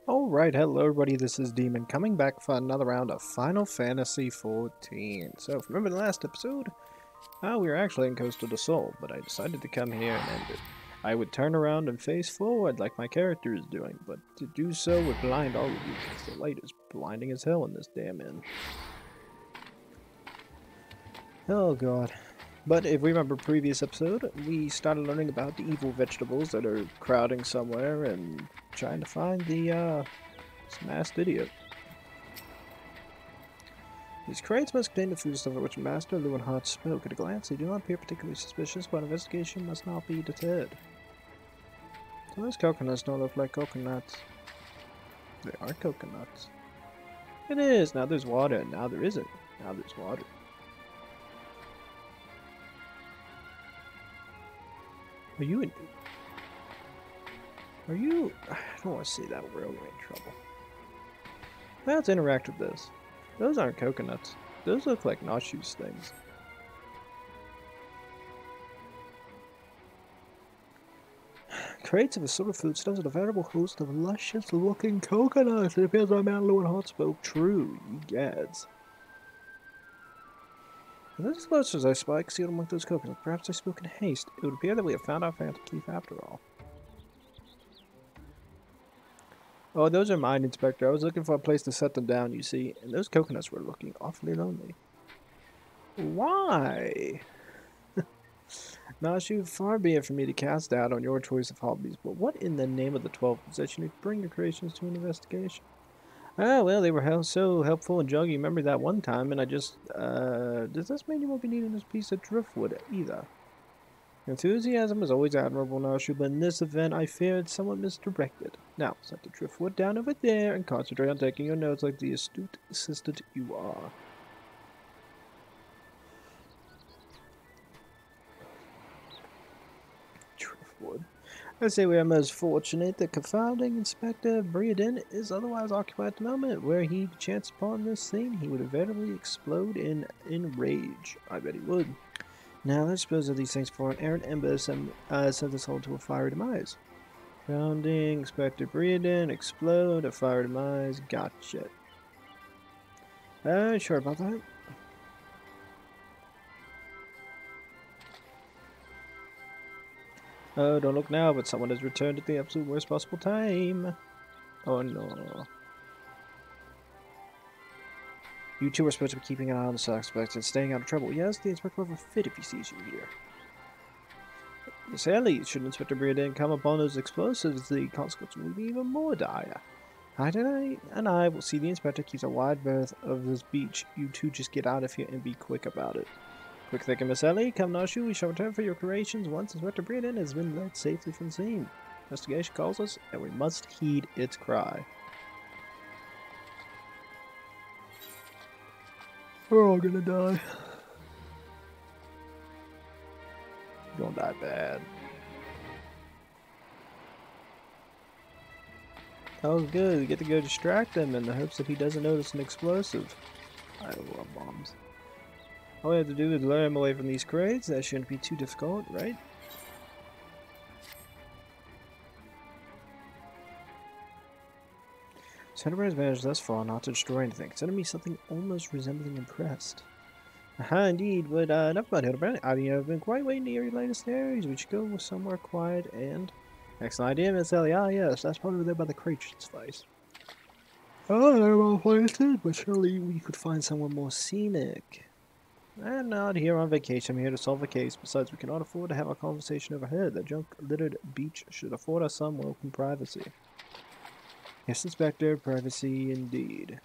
Alright, hello everybody, this is Demon coming back for another round of Final Fantasy XIV. So, if you remember the last episode, we were actually in Coast of the Soul, but I decided to come here and end it. I would turn around and face forward like my character is doing, but to do so would blind all of you, because the light is blinding as hell in this damn inn. Oh god. But if we remember previous episode, we started learning about the evil vegetables that are crowding somewhere and trying to find the, masked idiot. These crates must contain the foodstuff of which Master Lewenhardt spoke. At a glance, they do not appear particularly suspicious, but investigation must not be deterred. So those coconuts don't look like coconuts. They are coconuts. It is! Now there's water, and now there isn't. Now there's water. Are you in... Are you... I don't want to say that word, we're in trouble. Let's interact with this. Those aren't coconuts. Those look like Nashu's things. Crates of assorted foodstuffs and a veritable host of luscious-looking coconuts. It appears our man Lewenhardt spoke true, ye gads. And those explosives I spy concealed among those coconuts. Perhaps I spoke in haste. It would appear that we have found our phantom thief after all. Oh, those are mine, Inspector. I was looking for a place to set them down, you see, and those coconuts were looking awfully lonely. Why? Nashu, far be it from me to cast doubt on your choice of hobbies, but what in the name of the 12 possession would bring your creations to an investigation? Ah, well, they were so helpful and jogging memory that one time, and I just, does this mean you won't be needing this piece of driftwood either? Enthusiasm is always admirable, Nashu, but in this event, I fear it's somewhat misdirected. Now, set the driftwood down over there and concentrate on taking your notes like the astute assistant you are. Driftwood. I say we are most fortunate that confounding Inspector Briadin is otherwise occupied at the moment. Were he to chance upon this thing, he would inevitably explode in rage. I bet he would. Now let's dispose of these things for an errant embers and send this whole to a fiery demise. Grounding, Inspector Briadin, explode, a fiery demise, gotcha. Sure about that. Oh, don't look now, but someone has returned at the absolute worst possible time. Oh no. You two are supposed to be keeping an eye on the suspects and staying out of trouble. Yes, the inspector will have a fit if he sees you here. Miss Ellie, should Inspector Briadin come upon those explosives, the consequence will be even more dire. Hydaelyn and I will see the inspector keeps a wide berth of this beach. You two just get out of here and be quick about it. Quick thinking, Miss Ellie. Come, Nashu, we shall return for your creations once Inspector Briadin has been led safely from the scene. Investigation calls us, and we must heed its cry. We're all gonna die. You're gonna die bad. Oh, good. We get to go distract him in the hopes that he doesn't notice an explosive. I love bombs. All we have to do is lure him away from these crates. That shouldn't be too difficult, right? Hildibrand's managed thus far not to destroy anything. Consider me something almost resembling impressed. Aha, indeed, but enough about Hildibrand. I've been quite waiting to hear your latest theories. We should go somewhere quiet and... Excellent idea, Miss Ellie. Ah, yes, that's probably there by the creature's face. Oh, there are well places, but surely we could find somewhere more scenic. I'm not here on vacation. I'm here to solve a case. Besides, we cannot afford to have a conversation overhead. The junk-littered beach should afford us some welcome privacy. Yes, Inspector, privacy indeed.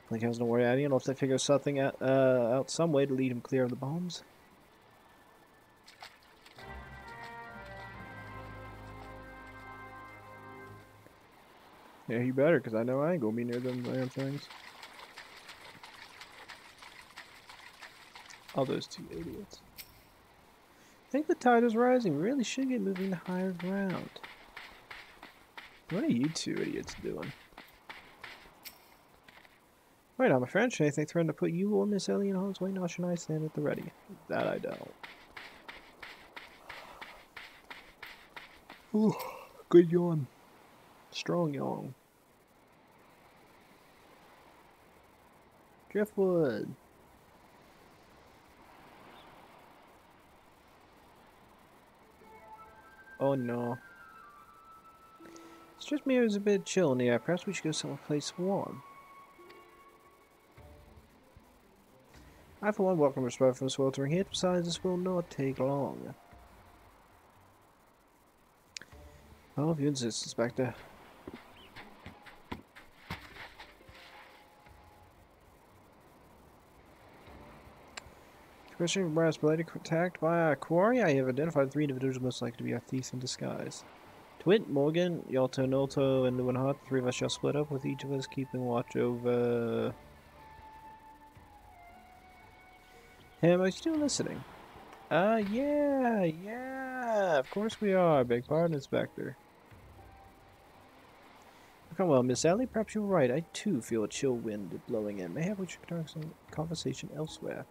Like, don't worry, Addy. I'll have to figure something out some way to lead him clear of the bombs. Yeah, you better, because I know I ain't gonna be near them damn things. All those two idiots. I think the tide is rising. We really should get moving to higher ground. What are you two idiots doing? Right now, my friend, should anything threaten to put you or Miss Ellie in harm's way, Nosh and I stand at the ready. That I don't. Ooh, good yawn. Strong Young. Driftwood. Oh no. It's just me, it was a bit chill in the air. Perhaps we should go someplace warm. I for one welcome respect from sweltering heat. Besides, this will not take long. Oh, if you insist, Inspector. Question from Brass Blade attacked by a quarry. I have identified 3 individuals most likely to be our thieves in disguise. Twit, Morgan, Yalto, Nolto, and Luanhot. The 3 of us shall split up, with each of us keeping watch over... Hey, am I still listening? Yeah, of course we are. Beg pardon, Inspector. Come well, Miss Ellie, perhaps you're right. I too feel a chill wind blowing in. Mayhap we should conduct some conversation elsewhere.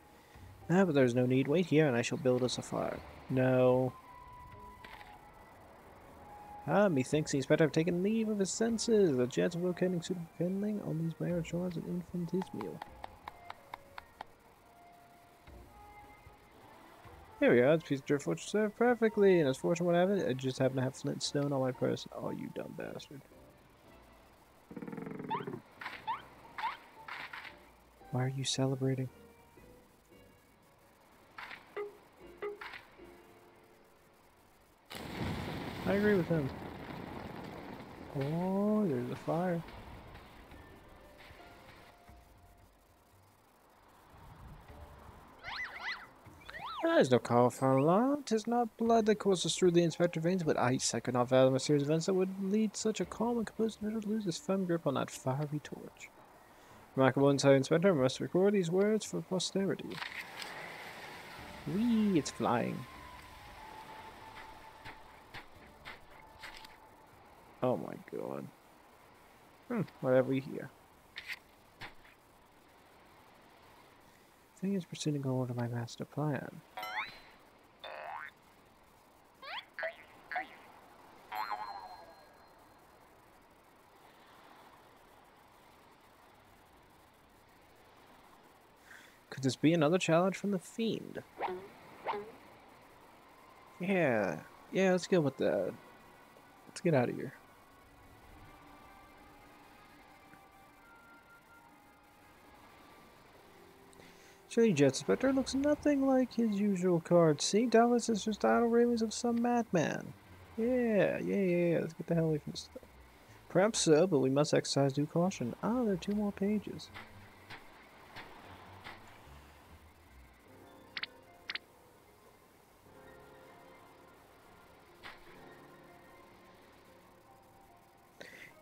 Ah, but there's no need. Wait here, and I shall build us a fire. No. Methinks the Inspector have taken leave of his senses. The chance of locating suitable kindling on these barren shores is infinitesimal. Here we are. This piece of driftwood should serve perfectly, and as fortune would have it, I just happen to have flint and stone on my person. Oh, you dumb bastard. Why are you celebrating? I agree with him. Oh, there's a fire. There's no call for alarm. 'Tis not blood that courses through the Inspector veins, but ice. I could not fathom a series of events that would lead such a calm and composed individual to lose his firm grip on that fiery torch. Remarkable insight, Inspector. I must record these words for posterity. Whee! It's flying. Oh my god. What have we here? Thing is proceeding over to my master plan. Could this be another challenge from the Fiend? Yeah, let's go with that. Let's get out of here. Surely Jet Inspector looks nothing like his usual card. See, doubtless it's just idle ravings of some madman. Yeah, let's get the hell away from this stuff. Perhaps so, but we must exercise due caution. Ah, there are 2 more pages.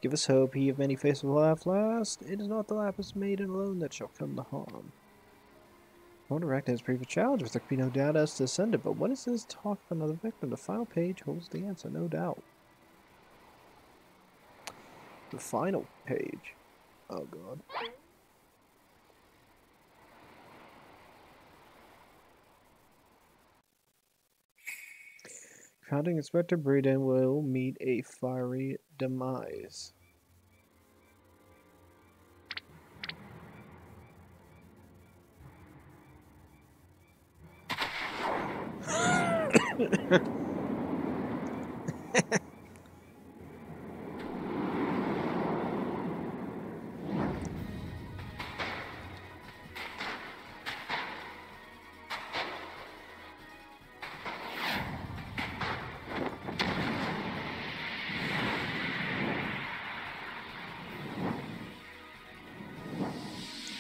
Give us hope, he of many faces will laugh last. It is not the lapis maiden alone that shall come to harm. Lord Arachne has previous challenge, there could be no doubt as to send it, but what is this talk of another victim? The final page holds the answer, no doubt. The final page. Oh god. Founding Inspector Braden will meet a fiery demise.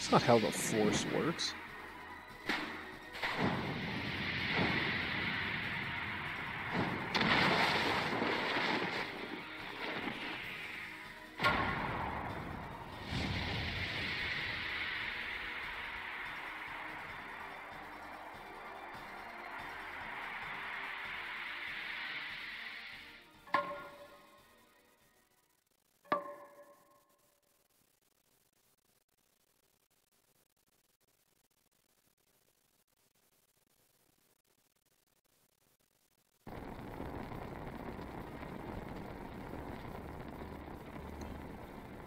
That's not how the Force works.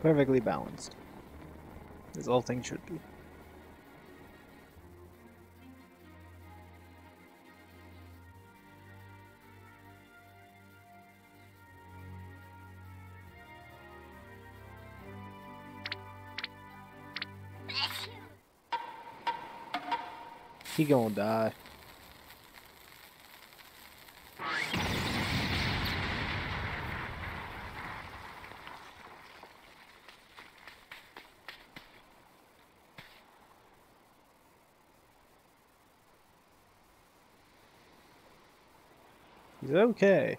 Perfectly balanced. As all things should be. He gonna die. He's okay.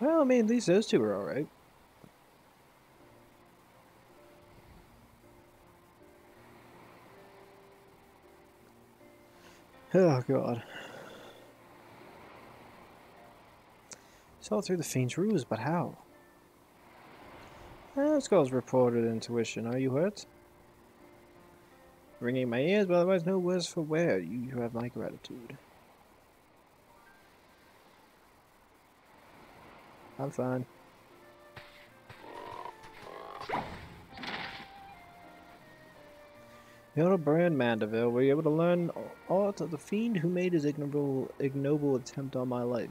Well, I mean, at least those two are alright. Oh, God. Saw through the fiend's ruse, but how? This calls reported intuition. Are you hurt? Ringing my ears, but otherwise no words for where. You have my gratitude. I'm fine. Hildibrand Mandeville, were you able to learn aught of the fiend who made his ignoble attempt on my life?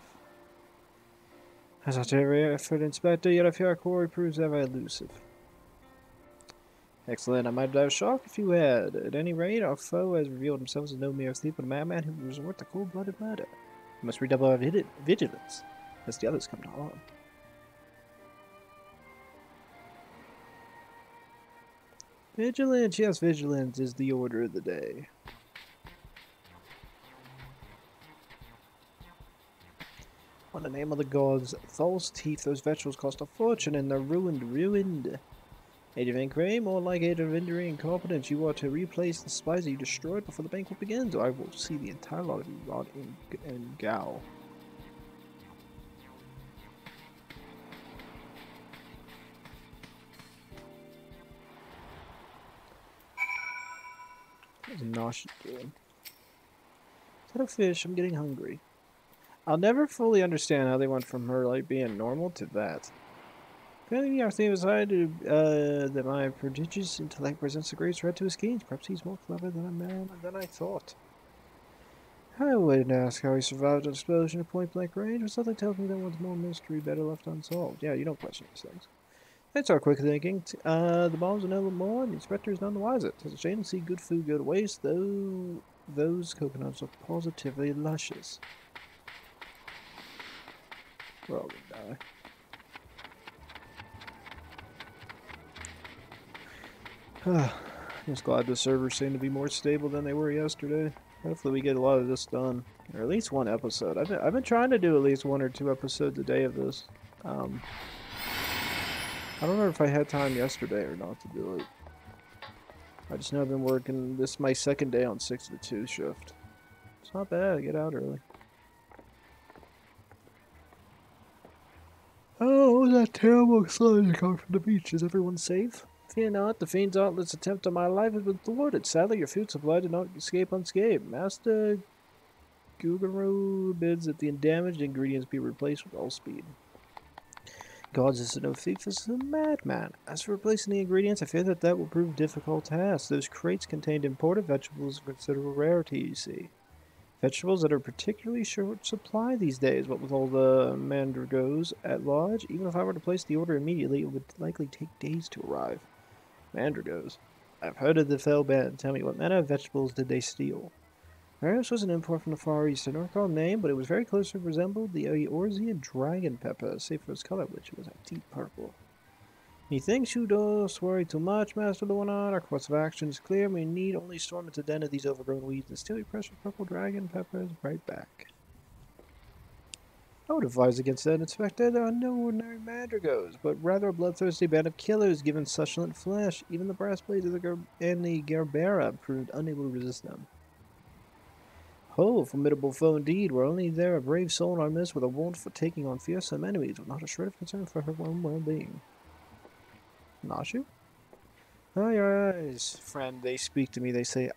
As such every effort, Inspector, yet I fear our quarry proves ever elusive. Excellent, I might have shocked if you had. At any rate, our foe has revealed himself as no mere thief, but a madman who would resort to cold-blooded murder. We must redouble our vigilance, lest the others come to harm. Vigilance, yes, vigilance is the order of the day. On the name of the gods, false teeth, those vegetables cost a fortune and they're ruined. Age of Inquiry, more like Age of Injury Incompetence. You are to replace the supplies that you destroyed before the banquet begins, or I will see the entire lot of you rot in gall. What is nauseous doing? Is that a fish? I'm getting hungry. I'll never fully understand how they went from her like being normal to that. Apparently, our theme decided that my prodigious intellect presents a great threat to his kings. Perhaps he's more clever than I thought. I wouldn't ask how he survived an explosion at point-blank range, but something tells me that one's more mystery better left unsolved. Yeah, you don't question these things. That's our quick thinking. The bombs are no more, and the inspector is none the wiser. It's a shame to see good food go to waste, though those coconuts are positively luscious. We're all gonna die. Just glad the servers seem to be more stable than they were yesterday. Hopefully we get a lot of this done. Or at least one episode. I've been trying to do at least 1 or 2 episodes a day of this. I don't remember if I had time yesterday or not to do it. I just know I've been working. This is my second day on 6 to 2 shift. It's not bad. I get out early. Oh, what was that terrible explosion coming from the beach? Is everyone safe? Fear not, the fiend's artless attempt on my life has been thwarted. Sadly, your food supply did not escape unscathed. Master Guguru bids that the damaged ingredients be replaced with all speed. Gods, this is no thief, this is a madman. As for replacing the ingredients, I fear that will prove difficult task. Those crates contained imported vegetables of considerable rarity, you see. Vegetables that are particularly short supply these days, what with all the mandragos at large. Even if I were to place the order immediately, it would likely take days to arrive. Mandragos. I've heard of the fell band. Tell me, what manner of vegetables did they steal? Perhaps was an import from the Far East. I don't recall the name, but it was very closely resembled the Eorzean dragon pepper, save for its color, which was a deep purple. Methinks you don't worry too much, Master Luanar. Our course of action is clear. We need only storm into den of these overgrown weeds and steal your precious purple dragon peppers right back. I would advise against that, Inspector. There are no ordinary mandragos, but rather a bloodthirsty band of killers given succulent flesh. Even the brass blades of the Gerbera proved unable to resist them. Oh, formidable foe indeed. Were only there a brave soul in our midst with a warmth for taking on fearsome enemies, with not a shred of concern for her own well-being. Nashu? Ah, your eyes, friend, they speak to me. They say,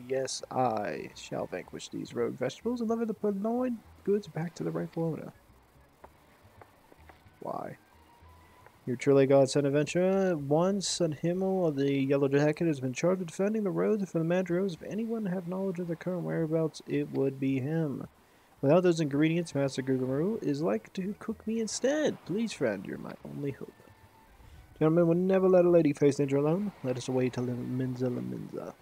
yes, I shall vanquish these rogue vegetables and deliver the purloined goods back to the rightful owner. Why? Your truly God-sent adventurer, one son Himmel of the Yellow Jacket, has been charged with defending the roads for the Madrigals. If anyone had knowledge of their current whereabouts, it would be him. Without those ingredients, Master Gugaru is like to cook me instead. Please, friend, you're my only hope. Gentlemen would never let a lady face danger alone. Let us away to Minza La Minza.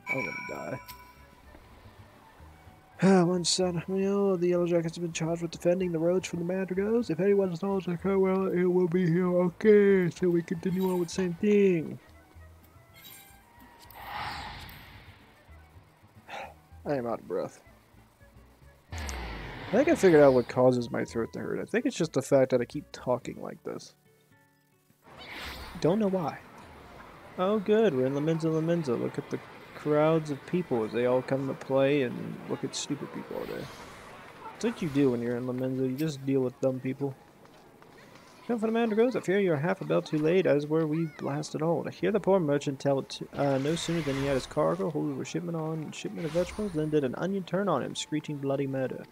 I'm gonna die. One son Himmel of the Yellow Jackets has been charged with defending the roads from the Madrigals. If anyone has knowledge of their current whereabouts, it will be him. Okay, so we continue on with the same thing. I am out of breath. I think I figured out what causes my throat to hurt. I think it's just the fact that I keep talking like this. Don't know why. Oh good, we're in La Minza. Look at the crowds of people as they all come to play and look at stupid people all day. That's what you do when you're in La Minza, you just deal with dumb people. Come for the Mandragos, I fear you're half a bell too late, as were we blasted old. I hear the poor merchant tell it no sooner than he had his cargo, hold a shipment of vegetables, then did an onion turn on him, screeching bloody murder.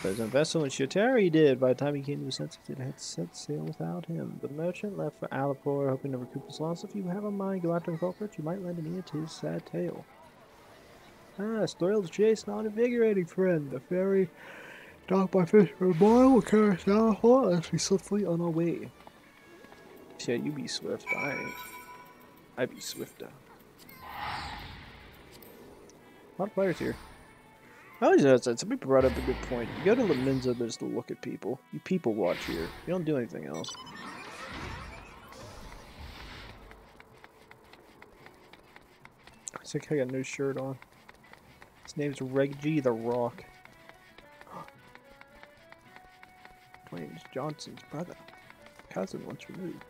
But his own vessel in Shotari he did. By the time he came to his senses, it had set sail without him. The merchant left for Alipore, hoping to recoup his loss. If you have a mind, go after the culprit, you might lend an ear to his sad tale. Ah, story of the chase, not invigorating, friend. The ferry, docked by fisherman boy, will carry us down the hall as we swiftly on our way. Yeah, you be swift, I ain't. I be swifter. A lot of players here. I always notice that somebody brought up a good point. You go to La Minza just to look at people. You people watch here. You don't do anything else. Looks like I got no shirt on. His name's Reggie the Rock. James Johnson's brother. Cousin once removed.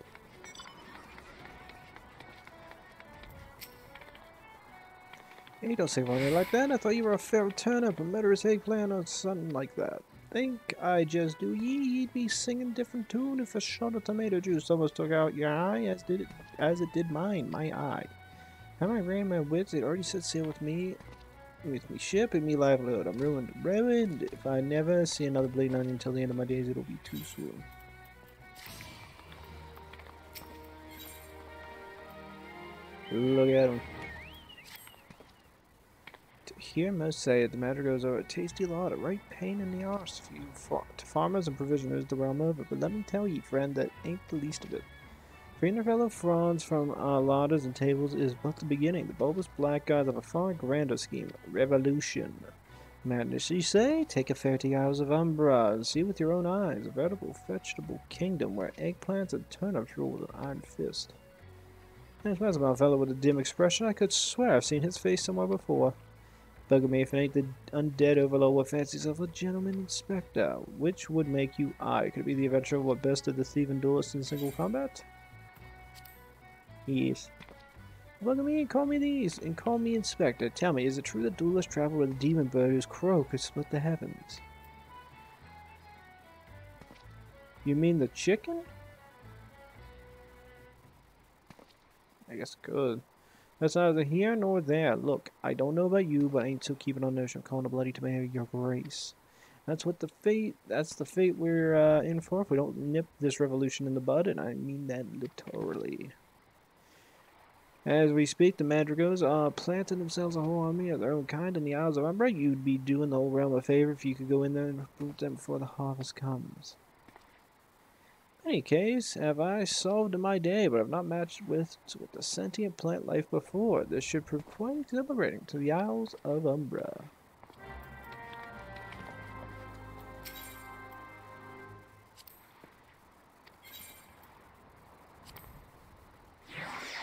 Hey, don't say something like that. I thought you were a fair turnip, a murderous eggplant, or something like that. Think I just do ye'd be singing different tune if a shot of tomato juice almost took out your eye, as it did mine, my eye. How I ran my wits, it already set sail with me ship and me livelihood. I'm ruined. If I never see another bleeding onion until the end of my days, it'll be too soon. Look at him. Here most say that the Madrigals are a tasty lot, a right pain in the arse for you to farmers and provisioners the realm over, but let me tell ye, friend, that ain't the least of it. Freeing their fellow frauds from our ladders and tables is but the beginning, the bulbous blackguards of a far grander scheme, revolution. Madness, ye say? Take a fare to the Isles of Umbra and see with your own eyes, a veritable vegetable kingdom where eggplants and turnips rule with an iron fist. There's a fellow with a dim expression, I could swear I've seen his face somewhere before. Bugger me if it ain't the undead overlord what fancies himself a gentleman inspector. Which would make you I? Could it be the adventurer what bested the thief and duelist in single combat? Yes. Bugger me and call me these, and call me inspector. Tell me, is it true that duelists travel with a demon bird whose crow could split the heavens? You mean the chicken? I guess good. That's neither here nor there. Look, I don't know about you, but I ain't so keeping on notion of calling a bloody tomato your grace. That's the fate we're in for if we don't nip this revolution in the bud, and I mean that literally. As we speak, the Madrigals are planting themselves a whole army of their own kind in the Isles of Umbra. You'd be doing the whole realm a favor if you could go in there and recruit them before the harvest comes. In any case, have I solved my day, but have not matched with the sentient plant life before. This should prove quite exhilarating to the Isles of Umbra.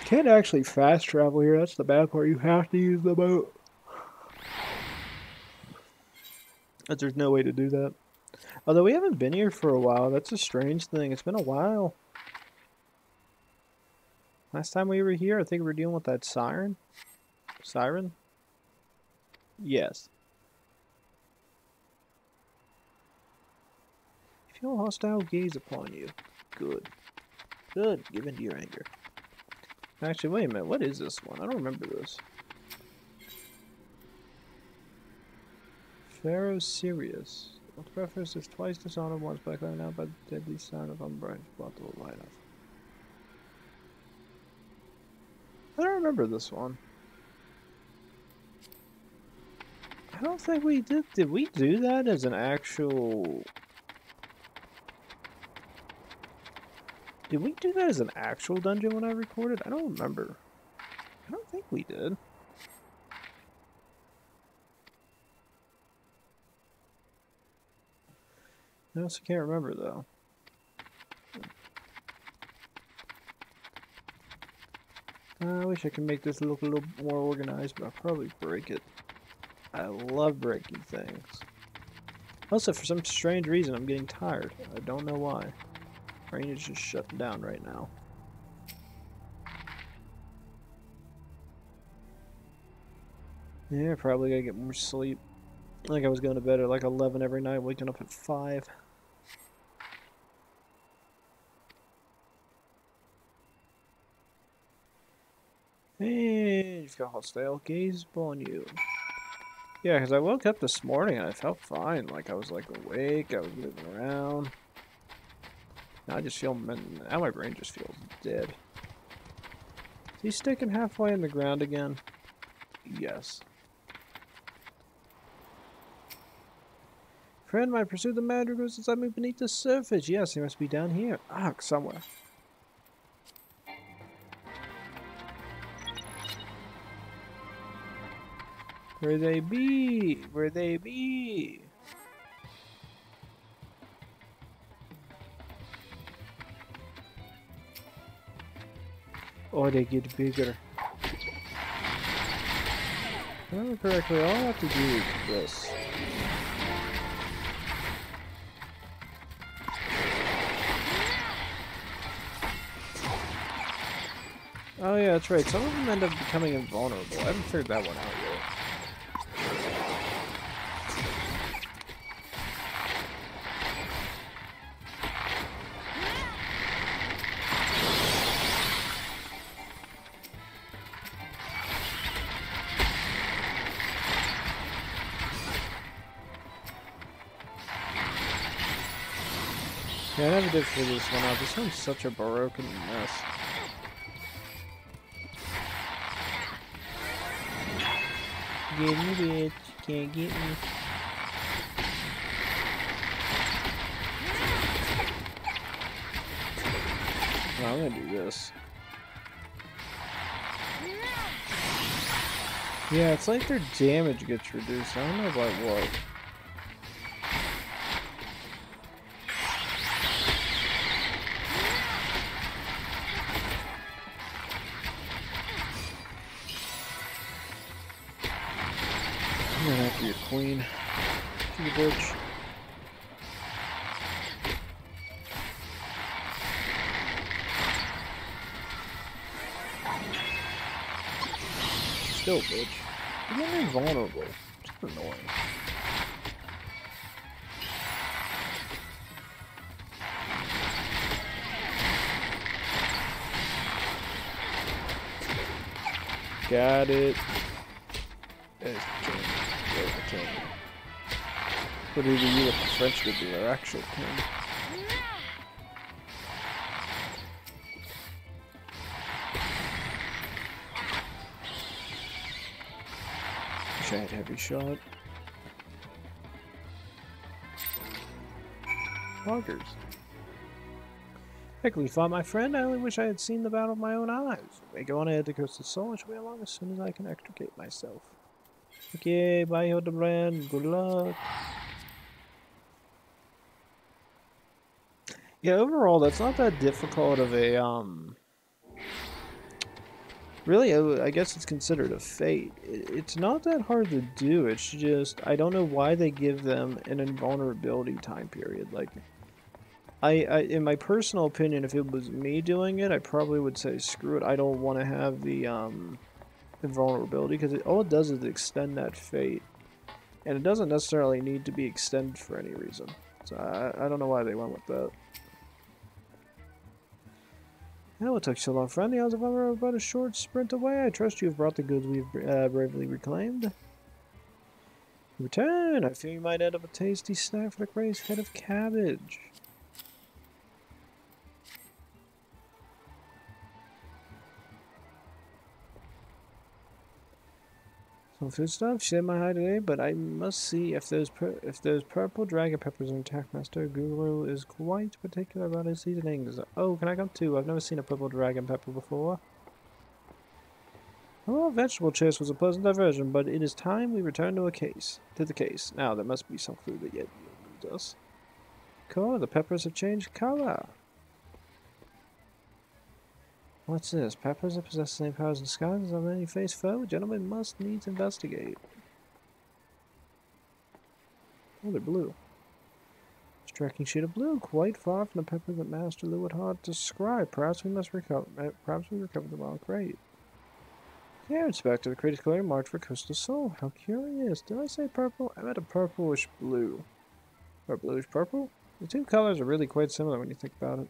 Can't actually fast travel here, that's the bad part. You have to use the boat. But there's no way to do that. Although we haven't been here for a while, that's a strange thing. It's been a while. Last time we were here, I think we were dealing with that siren. Siren? Yes. Feel a hostile gaze upon you. Good. Good, give in to your anger. Actually, wait a minute, what is this one? I don't remember this. Pharaoh Sirius. What preface is twice dishonored, once by crying out by the deadly sound of unburned, brought to the light of. I don't remember this one. I don't think we did. Did we do that as an actual... Did we do that as an actual dungeon when I recorded? I don't remember. I don't think we did. I also can't remember though. I wish I could make this look a little more organized, but I'll probably break it. I love breaking things. Also, for some strange reason, I'm getting tired. I don't know why. Brain is just shutting down right now. Yeah, probably gotta get more sleep. Like I was going to bed at like 11 every night, waking up at 5. Hey, you've got hostile gaze upon you. Yeah, because I woke up this morning and I felt fine. Like I was like awake, I was moving around. Now I just feel, now my brain just feels dead. Is he sticking halfway in the ground again? Yes. Friend, my pursuit the madrigals since I moved beneath the surface. Yes, he must be down here. Ah, somewhere. Where they be? Where they be? Oh, they get bigger. If I remember correctly, all I have to do is this. Oh yeah, that's right. Some of them end up becoming invulnerable. I haven't figured that one out yet. Yeah, I never did figure this one out. This one's such a broken mess. Get me, bitch. Can't get me. No, I'm gonna do this. Yeah, it's like their damage gets reduced. I don't know about what. I'm gonna have to be a queen. You bitch. Still, bitch. You're getting invulnerable. Just annoying. Got it. There's the king. There's the king. But either you or the French would be our actual king. Wish I had heavy shot. Loggers. Quickly fought my friend. I only wish I had seen the battle with my own eyes. I go on ahead to Coast of Soul and shall be along as soon as I can extricate myself. Okay, bye Hildibrand. Good luck. Yeah, overall, that's not that difficult of a, really, I guess it's considered a fate. It's not that hard to do, it's just, I don't know why they give them an invulnerability time period. Like, in my personal opinion, if it was me doing it, I probably would say, screw it, I don't want to have the, invulnerability, because all it does is extend that fate. And it doesn't necessarily need to be extended for any reason. So I don't know why they went with that. What took so long, friend? The odds of are but a short sprint away. I trust you have brought the goods we've bravely reclaimed. Return! I fear you might end up a tasty snack for the crazed head of cabbage. Some food stuff. She said my hide today, but I must see if those purple dragon peppers in attack master. Guru is quite particular about his seasonings. Oh, can I come too? I've never seen a purple dragon pepper before. Well, vegetable chase was a pleasant diversion, but it is time we return to the case. Now there must be some clue that yet leads us. Cool, the peppers have changed color. What's this? Peppers that possess the same powers and skies as our many-faced foe? Gentlemen must needs investigate. Oh, they're blue. Striking shade of blue, quite far from the pepper that Master Lou would hard to describe. Perhaps we recovered the wrong crate. Here, Inspector, the crate is clearly marked for Coastal Soul. How curious. Did I say purple? I meant a purplish blue. Or bluish purple? The two colors are really quite similar when you think about it.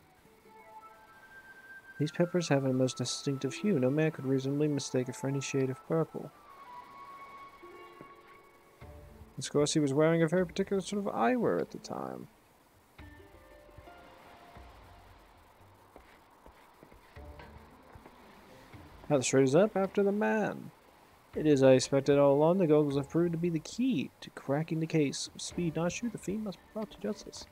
These peppers have a most distinctive hue. No man could reasonably mistake it for any shade of purple. Of course, he was wearing a very particular sort of eyewear at the time. Now the straight is up after the man. It is, I expected all along, the goggles have proved to be the key to cracking the case. With speed not shoot, the fiend must be brought to justice.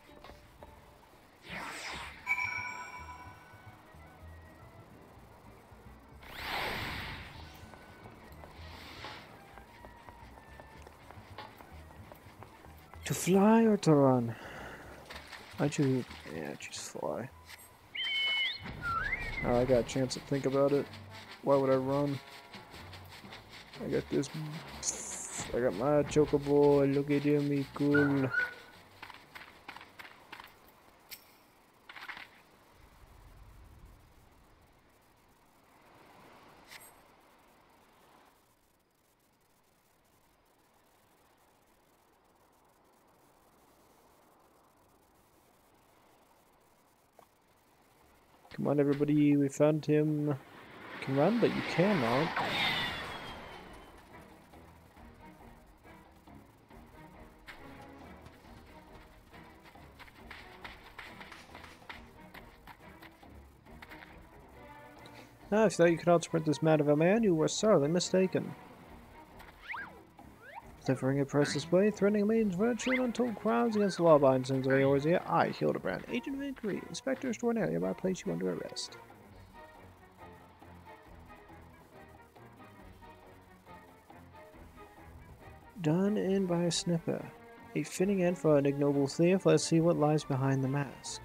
To fly or to run? I choose... yeah, I choose fly. Oh, I got a chance to think about it. Why would I run? I got this... I got my chocobo. Look at him, he cool. Come on, everybody, we found him. You can run, but you cannot. Ah, if you thought you could outsprint this mad of a man, you were sorely mistaken. Delivering a press display, threatening maiden's virtue and untold crimes against the law-abiding citizens of Eorzea, I, Hildibrand, agent of inquiry, inspector extraordinary, hereby place you under arrest. Done in by a snipper. A fitting end for an ignoble thief. Let's see what lies behind the mask.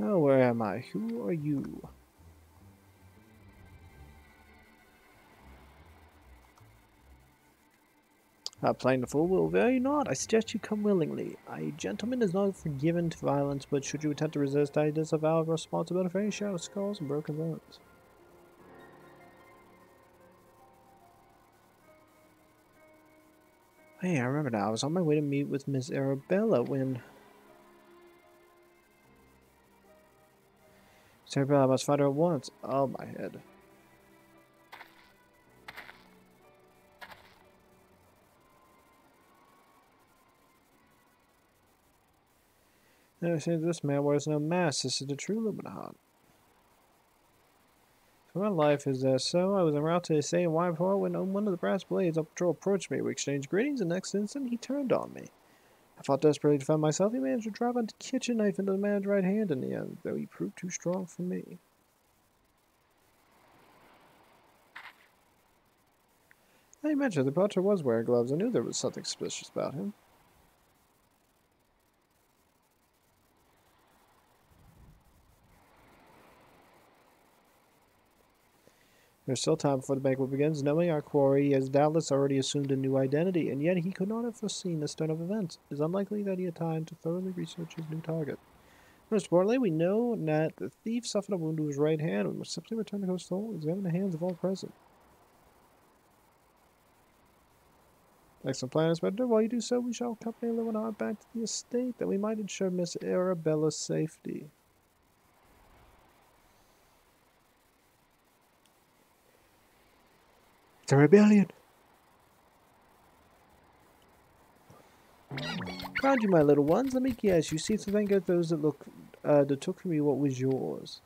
Oh, where am I? Who are you? Playing the fool will avail you not. I suggest you come willingly. A gentleman is not forgiven to violence, but should you attempt to resist, I disavow responsibility for any shattered skulls and broken bones. Hey, I remember now. I was on my way to meet with Miss Arabella when... Miss Arabella, I must find her at once. Oh, my head. I say this man wears no mask. This is the true Illuminati. So my life is so. I was en route to the same wine before when one of the brass blades up patrol approached me. We exchanged greetings, and the next instant he turned on me. I fought desperately to defend myself. He managed to drive a kitchen knife into the man's right hand in the end, though he proved too strong for me. I mentioned the butcher was wearing gloves. I knew there was something suspicious about him. There's still time before the banquet begins. Knowing our quarry, he has doubtless already assumed a new identity, and yet he could not have foreseen this turn of events. It is unlikely that he had time to thoroughly research his new target. Most importantly, we know that the thief suffered a wound to his right hand. We must simply return to Coast Hall and examine the hands of all present. Excellent plan, Inspector. While you do so, we shall accompany Leonard back to the estate, that we might ensure Miss Arabella's safety. The rebellion! Found you, my little ones. Let me guess. You seek to thank those that took from you what was yours.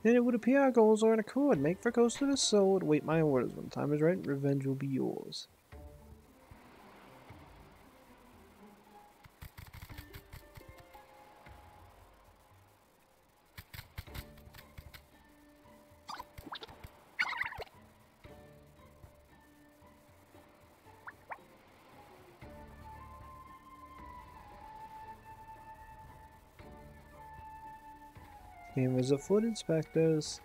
Then it would appear our goals are in accord. Make for Coast of the Soul and wait my orders. When the time is right, revenge will be yours. Cameras afoot, inspectors.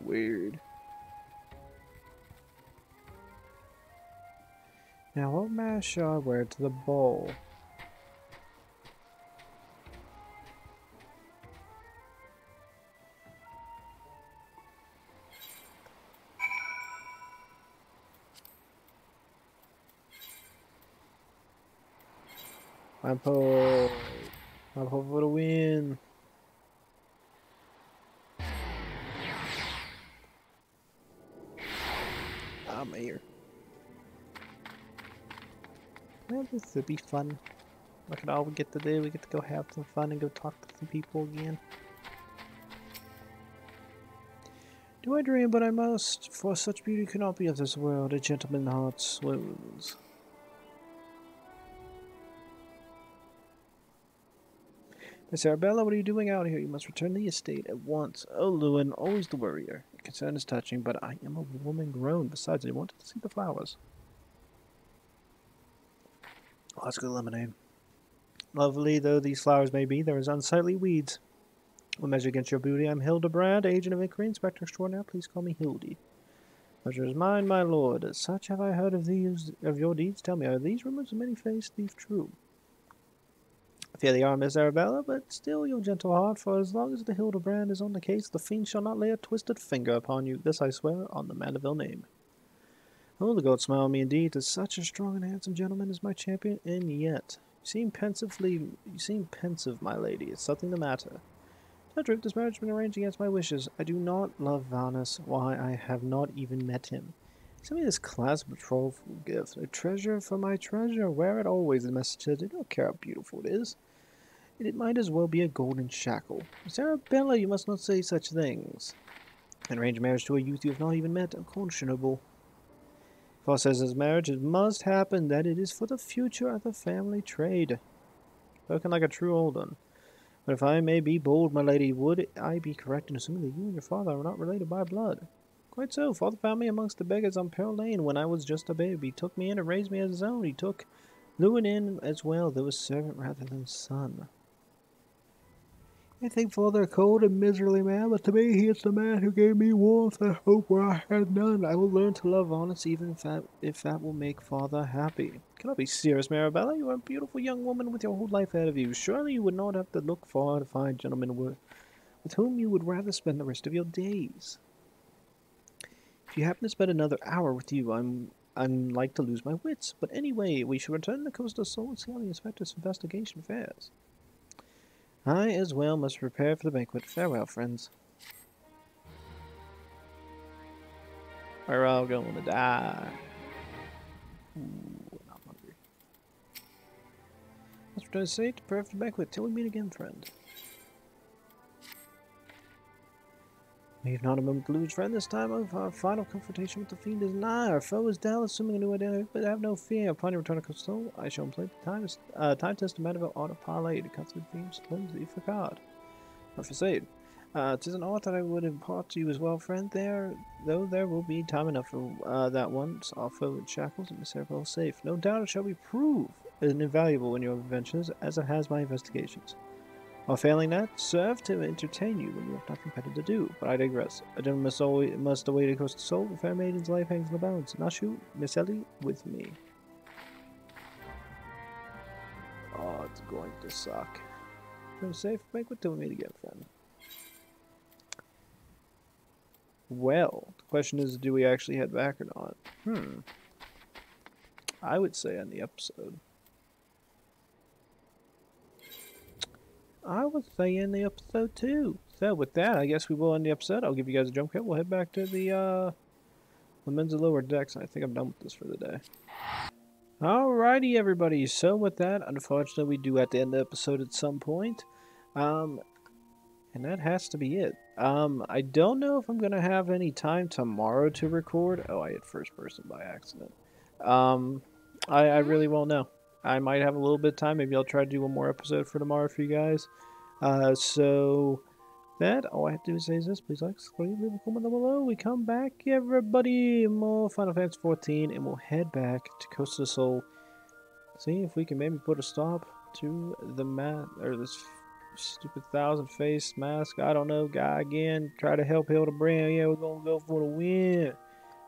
Weird. Now what mask shall I wear to the ball? My pole for the win. I'm here. Well, this would be fun. Look at all we get to do. We get to go have some fun and go talk to some people again. Do I dream, but I must, for such beauty cannot be of this world. A gentleman's heart swoons. Miss Arabella, what are you doing out here? You must return to the estate at once. Oh, Lewin, always the worrier. Your concern is touching, but I am a woman grown. Besides, I wanted to see the flowers. Oh, that's good lemonade. Lovely though these flowers may be, there is unsightly weeds. Will measure against your beauty. I'm Hildibrand, agent of Inquiry, Inspector Extraordinaire. Please call me Hildy. Pleasure is mine, my lord. As such have I heard of your deeds. Tell me, are these rumors of many-faced thief true? I fear they are, Miss Arabella, but still your gentle heart, for as long as the Hildibrand is on the case, the fiend shall not lay a twisted finger upon you. This I swear on the Mandeville name. Oh, the goat smiled me indeed. To such a strong and handsome gentleman is my champion, and yet you seem pensive, my lady. Is something the matter? No truth, this marriage has been arranged against my wishes. I do not love Vanus. Why, I have not even met him. Send me this class betrothal gift. A treasure for my treasure. Wear it always, the message says. I don't care how beautiful it is. And it might as well be a golden shackle. Miss Arabella, you must not say such things. An arranged marriage to a youth you have not even met. Unconscionable. Paul says his marriage, it must happen, that it is for the future of the family trade. Spoken like a true old one. But if I may be bold, my lady, would I be correct in assuming that you and your father are not related by blood? Quite so. Father found me amongst the beggars on Pearl Lane when I was just a babe. He took me in and raised me as his own. He took Lewin in as well, though a servant rather than son. I think Father a cold and miserly man, but to me he is the man who gave me warmth and hope where I had none. I will learn to love honest, even if that will make Father happy. Cannot be serious, Marabella. You are a beautiful young woman with your whole life ahead of you. Surely you would not have to look far to find gentlemen with whom you would rather spend the rest of your days. If you happen to spend another hour with you, I'm like to lose my wits. But anyway, we should return to the Coast of Soul and see how the inspector's investigation fares. I as well must prepare for the banquet. Farewell, friends. We're all going to die. Ooh, I'm hungry. Let's return to say to prepare for the banquet till we meet again, friend. We've not a moment to lose, friend. This time of our final confrontation with the fiend is nigh. Our foe is doubtless assuming a new identity, but have no fear. Upon your return to Coastal, I shall employ the time test to Medival Art of Parley to cut the themes clumsy for card. Or for save. 'Tis an art that I would impart to you as well, friend. Though there will be time enough for that once our foe in shackles and Miserable safe. No doubt it shall be proved invaluable in your adventures, as it has my investigations. While failing that, serve to entertain you when you have nothing better to do. But I digress. A gentleman must await a coast of soul. The fair maiden's life hangs in the balance. Nashu, Miss Ellie, with me. Oh, it's going to suck. No safe banquet till we meet again, friend. Well, the question is, do we actually head back or not? I would say end the episode. I would say end the episode too. So with that, I guess we will end the episode. I'll give you guys a jump cut. We'll head back to the men's lower decks. I think I'm done with this for the day. Alrighty, everybody. So with that, unfortunately, we do have to end the episode at some point. And that has to be it. I don't know if I'm gonna have any time tomorrow to record. Oh, I hit first person by accident. I really won't know. I might have a little bit of time. Maybe I'll try to do one more episode for tomorrow for you guys. So that all I have to do is say is this: please like, subscribe, leave a comment down below. We come back, everybody, more Final Fantasy XIV, and we'll head back to Coast of the Soul. See if we can maybe put a stop to the this stupid thousand-face mask. I don't know, guy again. Try to help Hildibrand. Yeah, we're gonna go for the win.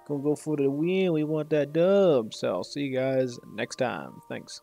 Gonna go for the win. We want that dub. So I'll see you guys next time. Thanks.